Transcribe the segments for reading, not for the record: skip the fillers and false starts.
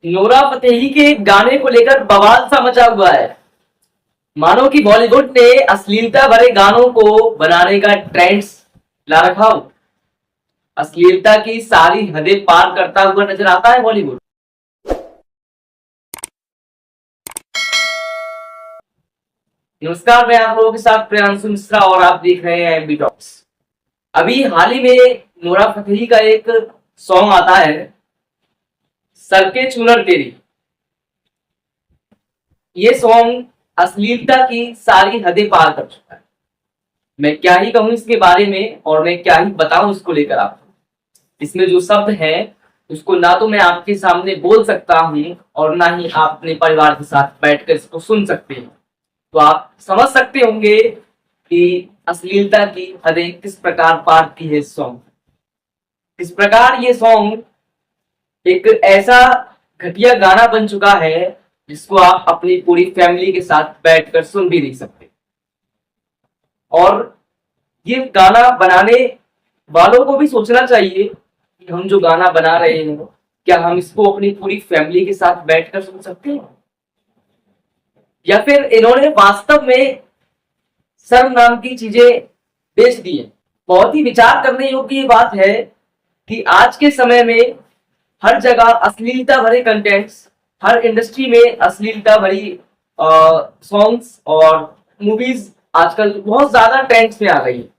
Nora Fatehi के एक गाने को लेकर बवाल सा मचा हुआ है। मानो कि बॉलीवुड ने अश्लीलता भरे गानों को बनाने का ट्रेंड्स ला रखा हो। अश्लीलता की सारी हदें पार करता हुआ नजर आता है बॉलीवुड। नमस्कार, मैं आप लोगों के साथ प्रियांशु मिश्रा और आप देख रहे हैं एमबी टॉक्स। अभी हाल ही में नोरा फतेही का एक सॉन्ग आता है, सर के चूनर तेरी। ये सॉन्ग अश्लीलता की सारी हदें पार कर चुका है। मैं क्या ही कहूं इसके बारे में और मैं क्या ही बताऊं इसको लेकर आपको। इसमें जो शब्द है उसको ना तो मैं आपके सामने बोल सकता हूं और ना ही आप अपने परिवार के साथ बैठकर इसको सुन सकते हैं। तो आप समझ सकते होंगे कि अश्लीलता की हदें किस प्रकार पार की है इस सॉन्ग। इस प्रकार ये सॉन्ग एक ऐसा घटिया गाना बन चुका है जिसको आप अपनी पूरी फैमिली के साथ बैठकर सुन भी नहीं सकते। और ये गाना बनाने वालों को भी सोचना चाहिए कि हम जो गाना बना रहे हैं क्या हम इसको अपनी पूरी फैमिली के साथ बैठकर सुन सकते हैं, या फिर इन्होंने वास्तव में शर्म नाम की चीजें बेच दी है। बहुत ही विचार करने योग्य ये बात है कि आज के समय में हर जगह अश्लीलता भरे कंटेंट्स, हर इंडस्ट्री में अश्लीलता भरी सॉन्ग्स और मूवीज आजकल बहुत ज्यादा ट्रेंड्स में आ गई है।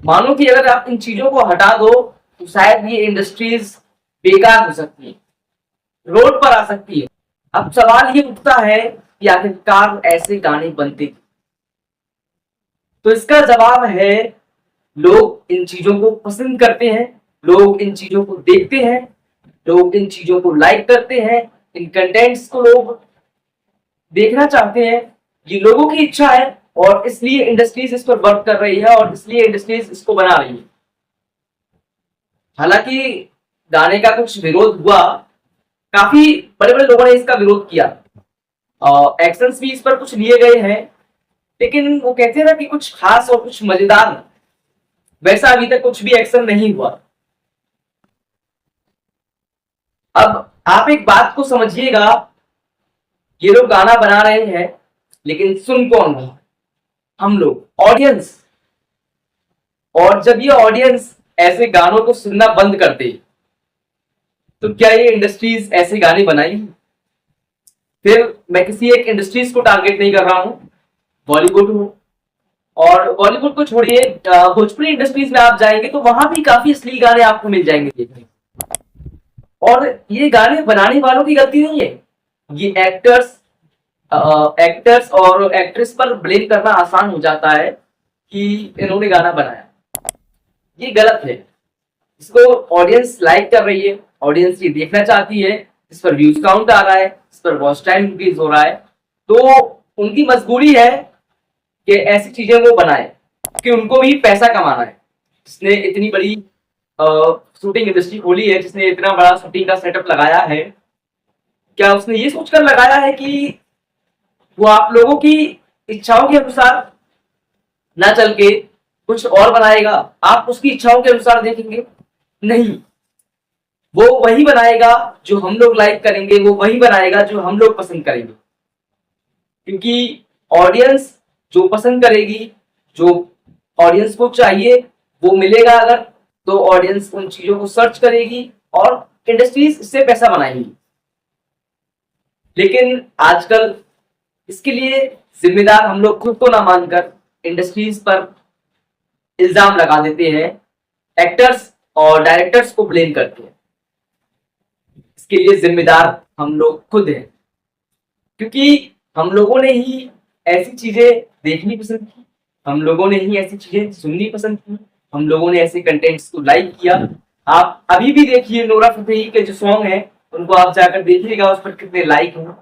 मानो कि अगर आप इन चीजों को हटा दो तो शायद ये इंडस्ट्रीज बेकार हो सकती है, रोड पर आ सकती है। अब सवाल ये उठता है कि आखिरकार ऐसे गाने बनते क्यों? तो इसका जवाब है, लोग इन चीजों को पसंद करते हैं, लोग इन चीजों को देखते हैं, लोग इन चीजों को लाइक करते हैं, इन कंटेंट्स को लोग देखना चाहते हैं। ये लोगों की इच्छा है और इसलिए इंडस्ट्रीज इस पर वर्क कर रही है और इसलिए इंडस्ट्रीज इसको बना रही है। हालांकि गाने का कुछ विरोध हुआ, काफी बड़े बड़े लोगों ने इसका विरोध किया, एक्शंस भी इस पर कुछ लिए गए हैं, लेकिन वो कहते हैं ना कि कुछ खास और कुछ मजेदार, वैसा अभी तक कुछ भी एक्शन नहीं हुआ। अब आप एक बात को समझिएगा, ये लोग गाना बना रहे हैं लेकिन सुन कौन रहा? हम लोग, ऑडियंस। और जब ये ऑडियंस ऐसे गानों को सुनना बंद कर दे तो क्या ये इंडस्ट्रीज ऐसे गाने बनाएंगी? फिर मैं किसी एक इंडस्ट्रीज को टारगेट नहीं कर रहा हूं, बॉलीवुड हो, और बॉलीवुड को छोड़िए भोजपुरी इंडस्ट्रीज में आप जाएंगे तो वहां भी काफी असली गाने आपको मिल जाएंगे देखने। और ये गाने बनाने वालों की गलती नहीं है, ये एक्टर्स और एक्ट्रेस पर ब्लेम करना आसान हो जाता है कि इन्होंने गाना बनाया। ये गलत है। इसको ऑडियंस लाइक कर रही है, ऑडियंस ये देखना चाहती है, इस पर व्यूज काउंट आ रहा है, इस पर वॉच टाइम इंक्रीज हो रहा है, तो उनकी मजबूरी है कि ऐसी चीजें वो बनाए कि उनको भी पैसा कमाना है। जिसने इतनी बड़ी शूटिंग इंडस्ट्री खोली है, जिसने इतना बड़ा शूटिंग का सेटअप लगाया है, क्या उसने ये सोचकर लगाया है कि वो आप लोगों की इच्छाओं के अनुसार ना चल के कुछ और बनाएगा, आप उसकी इच्छाओं के अनुसार देखेंगे? नहीं, वो वही बनाएगा जो हम लोग लाइक करेंगे, वो वही बनाएगा जो हम लोग पसंद करेंगे। क्योंकि ऑडियंस जो पसंद करेगी, जो ऑडियंस को चाहिए वो मिलेगा अगर, तो ऑडियंस उन चीजों को सर्च करेगी और इंडस्ट्रीज इससे पैसा बनाएंगी। लेकिन आजकल इसके लिए जिम्मेदार हम लोग खुद को ना मानकर इंडस्ट्रीज पर इल्जाम लगा देते हैं, एक्टर्स और डायरेक्टर्स को ब्लेम करते हैं। इसके लिए जिम्मेदार हम लोग खुद हैं, क्योंकि हम लोगों ने ही ऐसी चीजें देखनी पसंद की, हम लोगों ने ही ऐसी चीजें सुननी पसंद की, हम लोगों ने ऐसे कंटेंट्स को लाइक किया। आप अभी भी देखिए नोरा फतेही के जो सॉन्ग है उनको आप जाकर देखिएगा, उस पर कितने लाइक हैं।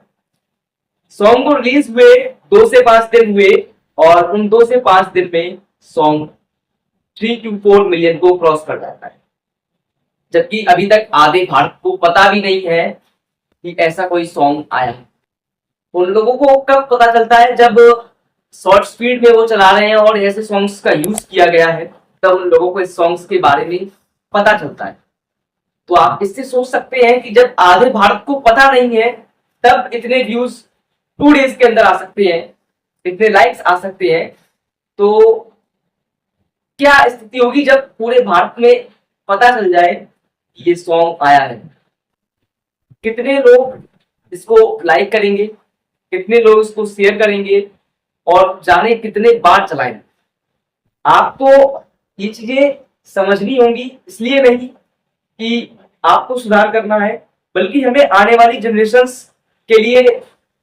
सॉन्ग को रिलीज हुए 2 से 5 दिन हुए और उन 2 से 5 दिन में सॉन्ग 3 to 4 मिलियन को क्रॉस कर जाता है, जबकि अभी तक आधे भारत को पता भी नहीं है कि ऐसा कोई सॉन्ग आया है। उन लोगों को कब पता चलता है? जब शॉर्ट स्पीड में वो चला रहे हैं और ऐसे सॉन्ग्स का यूज किया गया है, तब उन लोगों को इस सॉन्ग्स के बारे में पता चलता है। तो आप इससे सोच सकते हैं कि जब आधे भारत को पता नहीं है तब इतने व्यूज 2 डेज के अंदर आ सकते हैं, इतने लाइक्स आ सकते हैं, तो क्या स्थिति होगी जब पूरे भारत में पता चल जाए कि ये सॉन्ग आया है। कितने लोग इसको लाइक करेंगे, कितने लोग इसको शेयर करेंगे और जाने कितने बार चलाएंगे। आपको ये चीजें समझनी होंगी, इसलिए नहीं कि आपको सुधार करना है, बल्कि हमें आने वाली जनरेशंस के लिए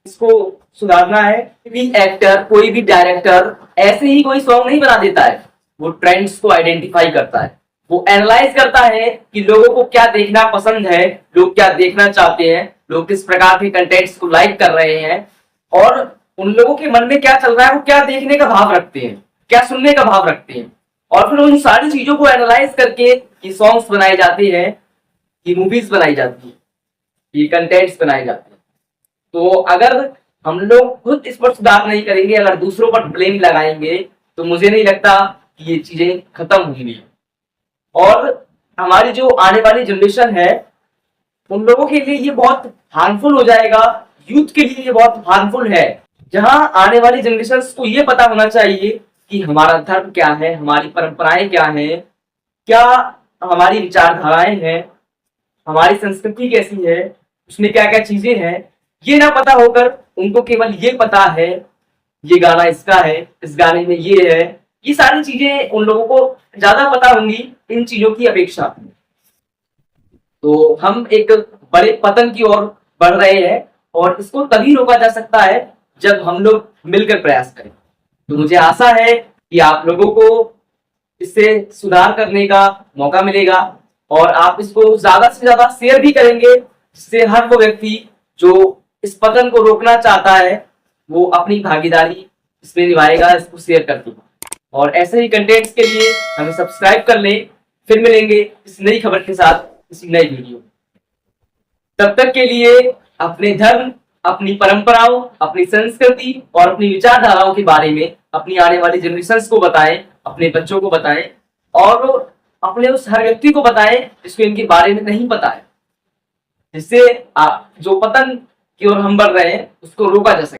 इसको सुधारना है। कोई भी एक्टर, कोई भी डायरेक्टर ऐसे ही कोई सॉन्ग नहीं बना देता है, वो ट्रेंड्स को आइडेंटिफाई करता है, वो एनालाइज करता है कि लोगों को क्या देखना पसंद है, लोग क्या देखना चाहते हैं, लोग किस प्रकार के कंटेंट्स को लाइक कर रहे हैं और उन लोगों के मन में क्या चल रहा है, वो क्या देखने का भाव रखते हैं, क्या सुनने का भाव रखते हैं, और फिर उन सारी चीजों को एनालाइज करके ये सॉन्ग्स बनाए जाते हैं, ये मूवीज बनाई जाती है, ये कंटेंट्स बनाए जाते हैं। तो अगर हम लोग खुद इस पर सुधार नहीं करेंगे, अगर दूसरों पर ब्लेम लगाएंगे, तो मुझे नहीं लगता कि ये चीजें खत्म होंगी। और हमारी जो आने वाली जनरेशन है उन लोगों के लिए ये बहुत हार्मफुल हो जाएगा, यूथ के लिए ये बहुत हार्मफुल है। जहां आने वाली जनरेशन को ये पता होना चाहिए कि हमारा धर्म क्या है, हमारी परंपराएं क्या हैं, क्या हमारी विचारधाराएं हैं, हमारी संस्कृति कैसी है, उसमें क्या क्या चीजें हैं। ये ना पता होकर उनको केवल ये पता है ये गाना इसका है, इस गाने में ये है, ये सारी चीजें उन लोगों को ज्यादा पता होंगी इन चीजों की अपेक्षा। तो हम एक बड़े पतन की ओर बढ़ रहे हैं और इसको तभी रोका जा सकता है जब हम लोग मिलकर प्रयास करें। तो मुझे आशा है कि आप लोगों को इससे सुधार करने का मौका मिलेगा और आप इसको ज्यादा से ज्यादा शेयर भी करेंगे, जिससे हर वो व्यक्ति जो इस पतन को रोकना चाहता है वो अपनी भागीदारी इसमें निभाएगा, इसको शेयर करके। और ऐसे ही कंटेंट्स के लिए हमें सब्सक्राइब कर लें। फिर मिलेंगे इस नई खबर के साथ, इसी नई वीडियो। तब तक के लिए अपने धर्म, अपनी परंपराओं, अपनी संस्कृति और अपनी विचारधाराओं के बारे में अपनी आने वाली जनरेशंस को बताएं, अपने बच्चों को बताएं और अपने उस हर व्यक्ति को बताएं जिसको इनके बारे में नहीं पता है, जिससे जो पतन की ओर हम बढ़ रहे हैं उसको रोका जा सके।